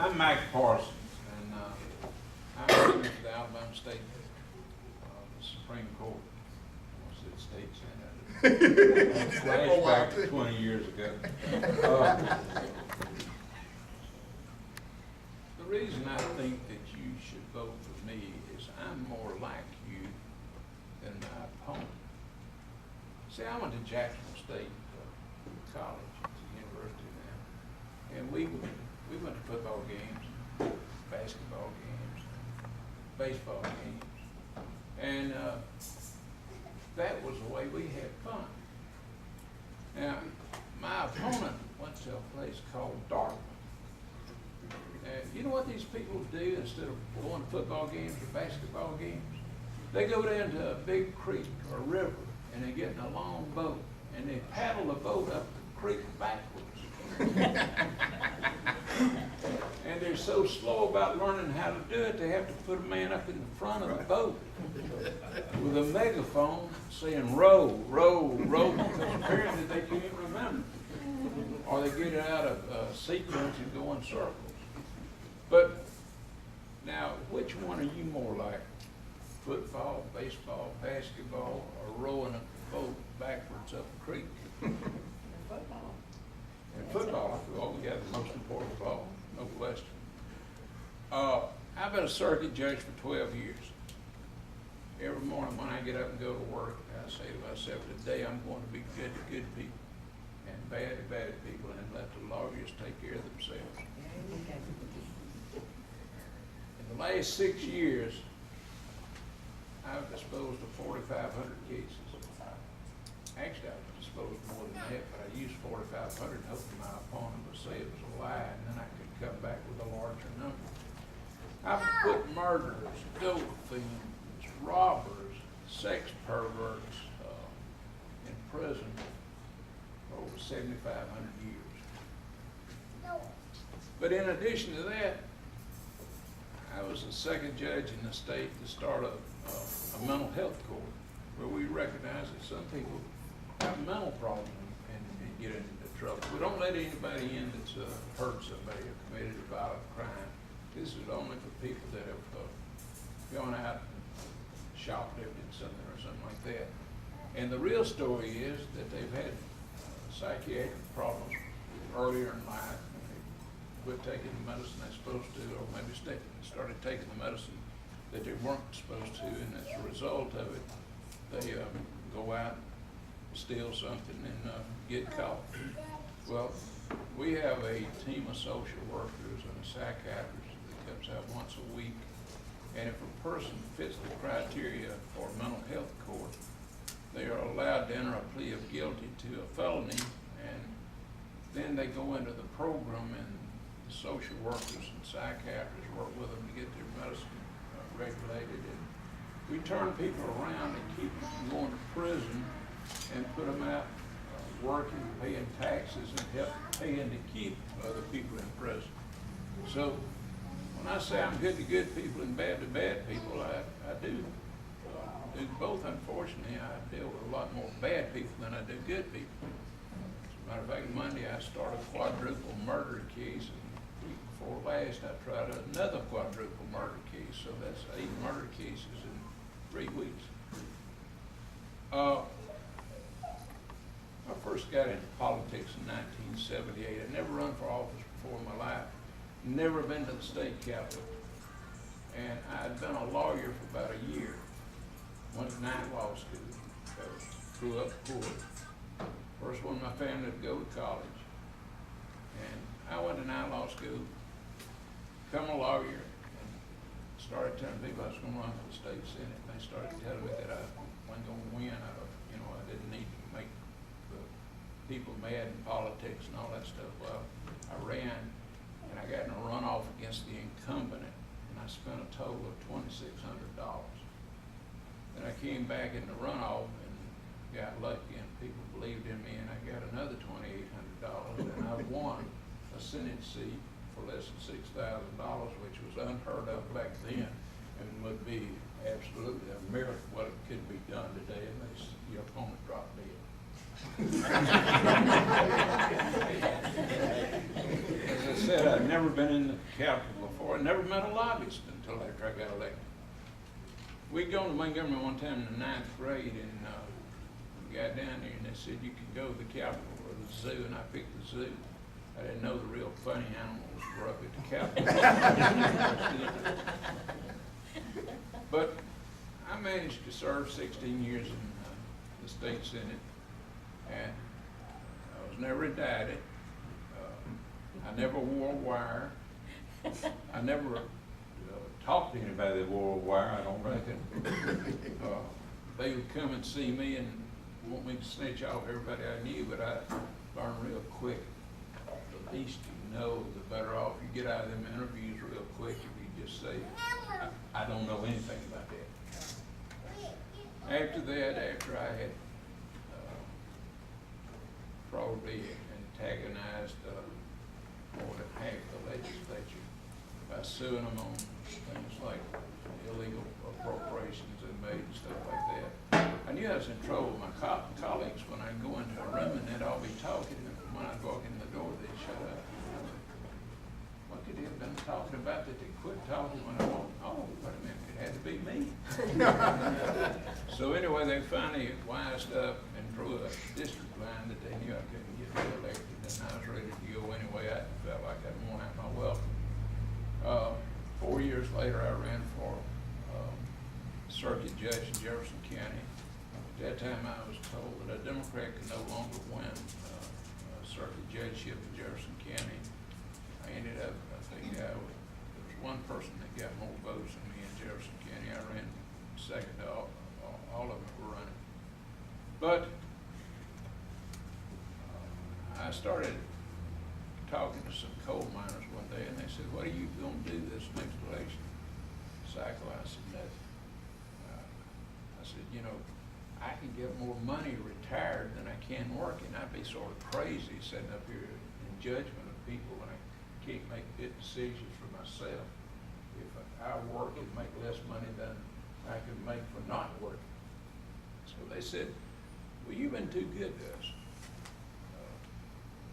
I'm Mike Parsons, and I'm running for the Alabama State, the Supreme Court. I said state senate. Flashback to 20 years ago. The reason I think that you should vote for me is I'm more like you than my opponent. See, I went to Jacksonville State College, it's a university now, and we went to football games, basketball games, baseball games, and that was the way we had fun. Now, my opponent went to a place called Dartmouth. And you know what these people do instead of going to football games or basketball games? They go down to a big creek or river and they get in a long boat and they paddle the boat up the creek backwards. And they're so slow about learning how to do it, they have to put a man up in the front of the boat with a megaphone saying row, row, row, because apparently they can't remember. Or they get it out of sequence and go in circles. But now, which one are you more like? Football, baseball, basketball, or rowing a boat backwards up a creek? Football. In football, well, we got the most important ball, no question. I've been a circuit judge for 12 years. Every morning when I get up and go to work, I say to myself, today I'm going to be good to good people and bad to bad people and let the lawyers take care of themselves. In the last 6 years, I've disposed of 4,500 cases. Actually, I've disposed of more than that, but I used 4,500 hoping my opponent would say it was a lie, and then I could come back with a larger number. I've put murderers, dope fiends, robbers, sex perverts in prison for over 7,500 years. But in addition to that, I was the second judge in the state to start a mental health court where we recognize that some people have mental problems and get into trouble. We don't let anybody in that's hurt somebody or committed a violent crime. This is only for people that have gone out and shoplifted something or something like that. And the real story is that they've had psychiatric problems earlier in life. Quit taking the medicine they're supposed to, or maybe started taking the medicine that they weren't supposed to, and as a result of it, they go out, steal something, and get caught. Well, we have a team of social workers and a psychiatrist that comes out once a week, and if a person fits the criteria for a mental health court, they are allowed to enter a plea of guilty to a felony, and then they go into the program, and social workers and psychiatrists work with them to get their medicine regulated, and we turn people around and keep them from going to prison and put them out working, paying taxes, and help paying to keep other people in prison. So when I say I'm good to good people and bad to bad people, I do both. Unfortunately, I deal with a lot more bad people than I do good people. As a matter of fact, Monday I started a quadruple murder case. Before last, I tried another quadruple murder case, so that's 8 murder cases in 3 weeks. I first got into politics in 1978. I'd never run for office before in my life, never been to the state capitol, and I'd been a lawyer for about a year. Went to night law school, grew up poor. First one in my family to go to college, and I went to night law school, become a lawyer, and started telling people I was going to run for the state senate. And they started telling me that I wasn't going to win. I didn't need to make the people mad in politics and all that stuff. Well, I ran, and I got in a runoff against the incumbent, and I spent a total of $2,600. Then I came back in the runoff and got lucky, and people believed in me, and I got another $2,800, and I won a Senate seat for less than $6,000, which was unheard of back then, and would be absolutely a miracle what could be done today unless your opponent dropped dead. As I said, I'd never been in the Capitol before. I never met a lobbyist until after I got elected. We'd gone to Montgomery one time in the 9th grade, and we got down there, and they said you could go to the Capitol or the zoo, and I picked the zoo. I didn't know the real funny animals were up at the Capitol. But I managed to serve 16 years in the state Senate, and I was never indicted. I never wore a wire. I never talked to anybody that wore a wire, I don't reckon. They would come and see me and want me to snitch off everybody I knew, but I learned real quick. The least you know, the better off. You get out of them interviews real quick if you just say, I don't know anything about that. After that, after I had probably antagonized more than half the legislature by suing them on things like illegal appropriations they made and stuff like that. I knew I was in trouble with my colleagues when I'd go into a room and they'd all be talking, and when I'd walk in the door, they'd shut up. What could they have been talking about that they quit talking when I walked? Oh, wait a minute, it had to be me. So anyway, they finally wised up and drew a district line that they knew I couldn't get reelected, and I was ready to go anyway. I felt like I'd worn out my welcome. 4 years later, I ran for circuit judge in Jefferson County. At that time, I was told that a Democrat could no longer win a circuit judgeship in Jefferson County. I ended up, I think there was one person that got more votes than me in Jefferson County. I ran second to all of them were running. But I started talking to some coal miners one day, and they said, what are you going to do this next election cycle? I said, nothing. I said, you know, I can get more money retired than I can working. I'd be sort of crazy sitting up here in judgment of people when I can't make good decisions for myself. If I work and make less money than I could make for not working. So they said, well, you've been too good to us.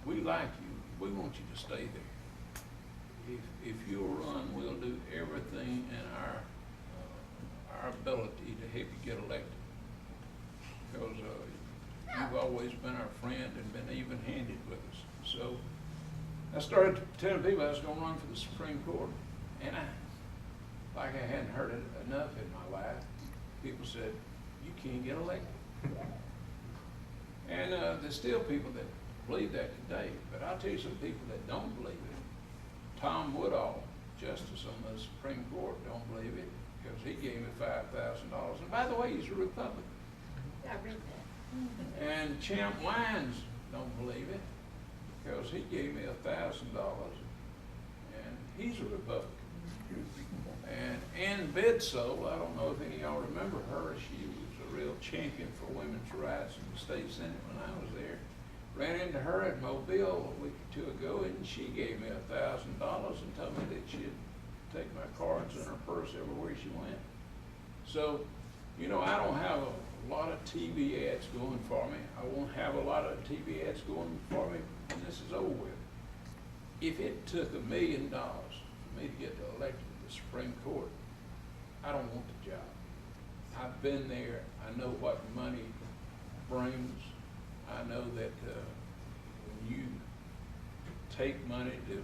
We like you. We want you to stay there. If you'll run, we'll do everything in our ability to help you get elected. Because you've always been our friend and been even-handed with us. So I started telling people I was going to run for the Supreme Court, and like I hadn't heard it enough in my life. People said, you can't get elected. And there's still people that believe that today, but I'll tell you some people that don't believe it. Tom Woodall, Justice on the Supreme Court, don't believe it because he gave me $5,000. And by the way, he's a Republican. I read that. And Champ Wines don't believe it because he gave me $1,000, and he's a Republican. And Ann Bedsole, I don't know if any of y'all remember her. She was a real champion for women's rights in the state Senate when I was there. Ran into her at Mobile a week or two ago, and she gave me $1,000 and told me that she'd take my cards in her purse everywhere she went. So, you know, I don't have a lot of TV ads going for me. I won't have a lot of TV ads going for me when this is over with. If it took $1 million for me to get elected to the Supreme Court, I don't want the job. I've been there. I know what money brings. I know that when you take money to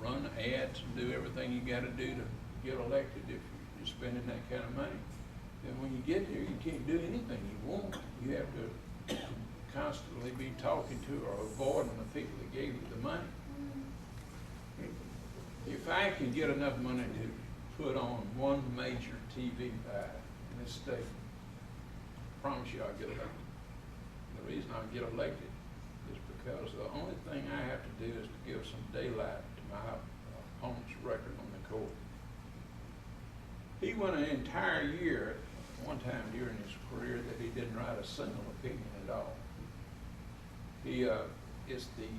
run ads and do everything you got to do to get elected, if you're spending that kind of money, then when you get there, you can't do anything you want. You have to constantly be talking to or avoiding the people that gave you the money. If I can get enough money to put on one major TV ad in this state, I promise you I'll get elected. The reason I'll get elected is because the only thing I have to do is to give some daylight to my opponent's record on the court. He went an entire year, one time during his career, that he didn't write a single opinion at all. He is the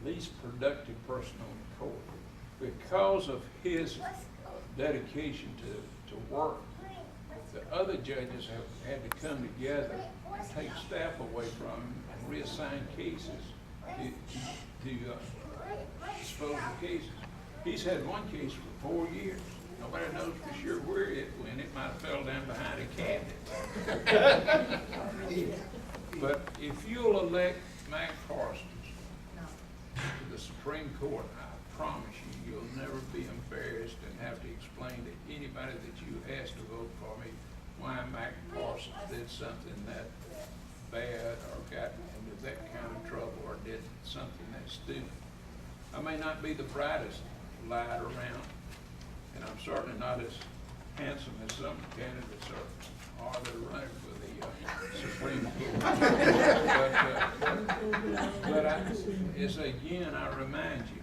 least productive person on the court. Because of his dedication to work, the other judges have had to come together and take staff away from him and reassign cases to disposal cases. He's had one case for 4 years. Nobody knows for sure where it went. It might have fell down behind a cabinet. But if you'll elect Mac Parsons to the Supreme Court, I promise you, you'll never be embarrassed and have to explain to anybody that you asked to vote for me why Mac Parsons did something that bad or got into that kind of trouble or did something that's stupid. I may not be the brightest light around, and I'm certainly not as handsome as some candidates are that are running for the Supreme Court. It's again, I remind you,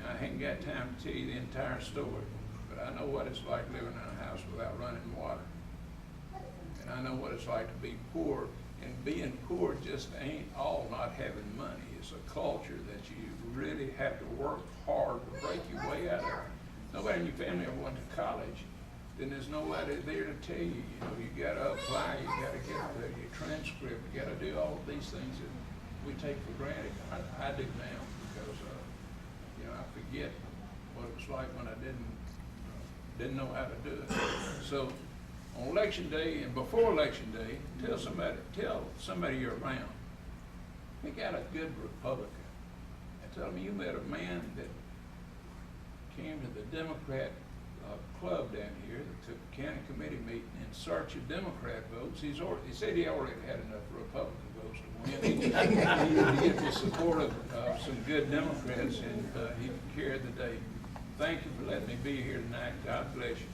I ain't got time to tell you the entire story, but I know what it's like living in a house without running water. And I know what it's like to be poor, and being poor just ain't all not having money. It's a culture that you really have to work hard to break your way out of. Nobody in your family ever went to college, then there's nobody there to tell you, you gotta apply, you gotta get your transcript, you gotta do all of these things that we take for granted. I do now because, I forget what it was like when I didn't know how to do it. So on election day and before election day, tell somebody you're around, pick out a good Republican and tell them you met a man that came to the Democrat club down here that took a county committee meeting in search of Democrat votes. He said he already had enough Republican votes to win. He needed to get the support of some good Democrats, and he carried the day. Thank you for letting me be here tonight. God bless you.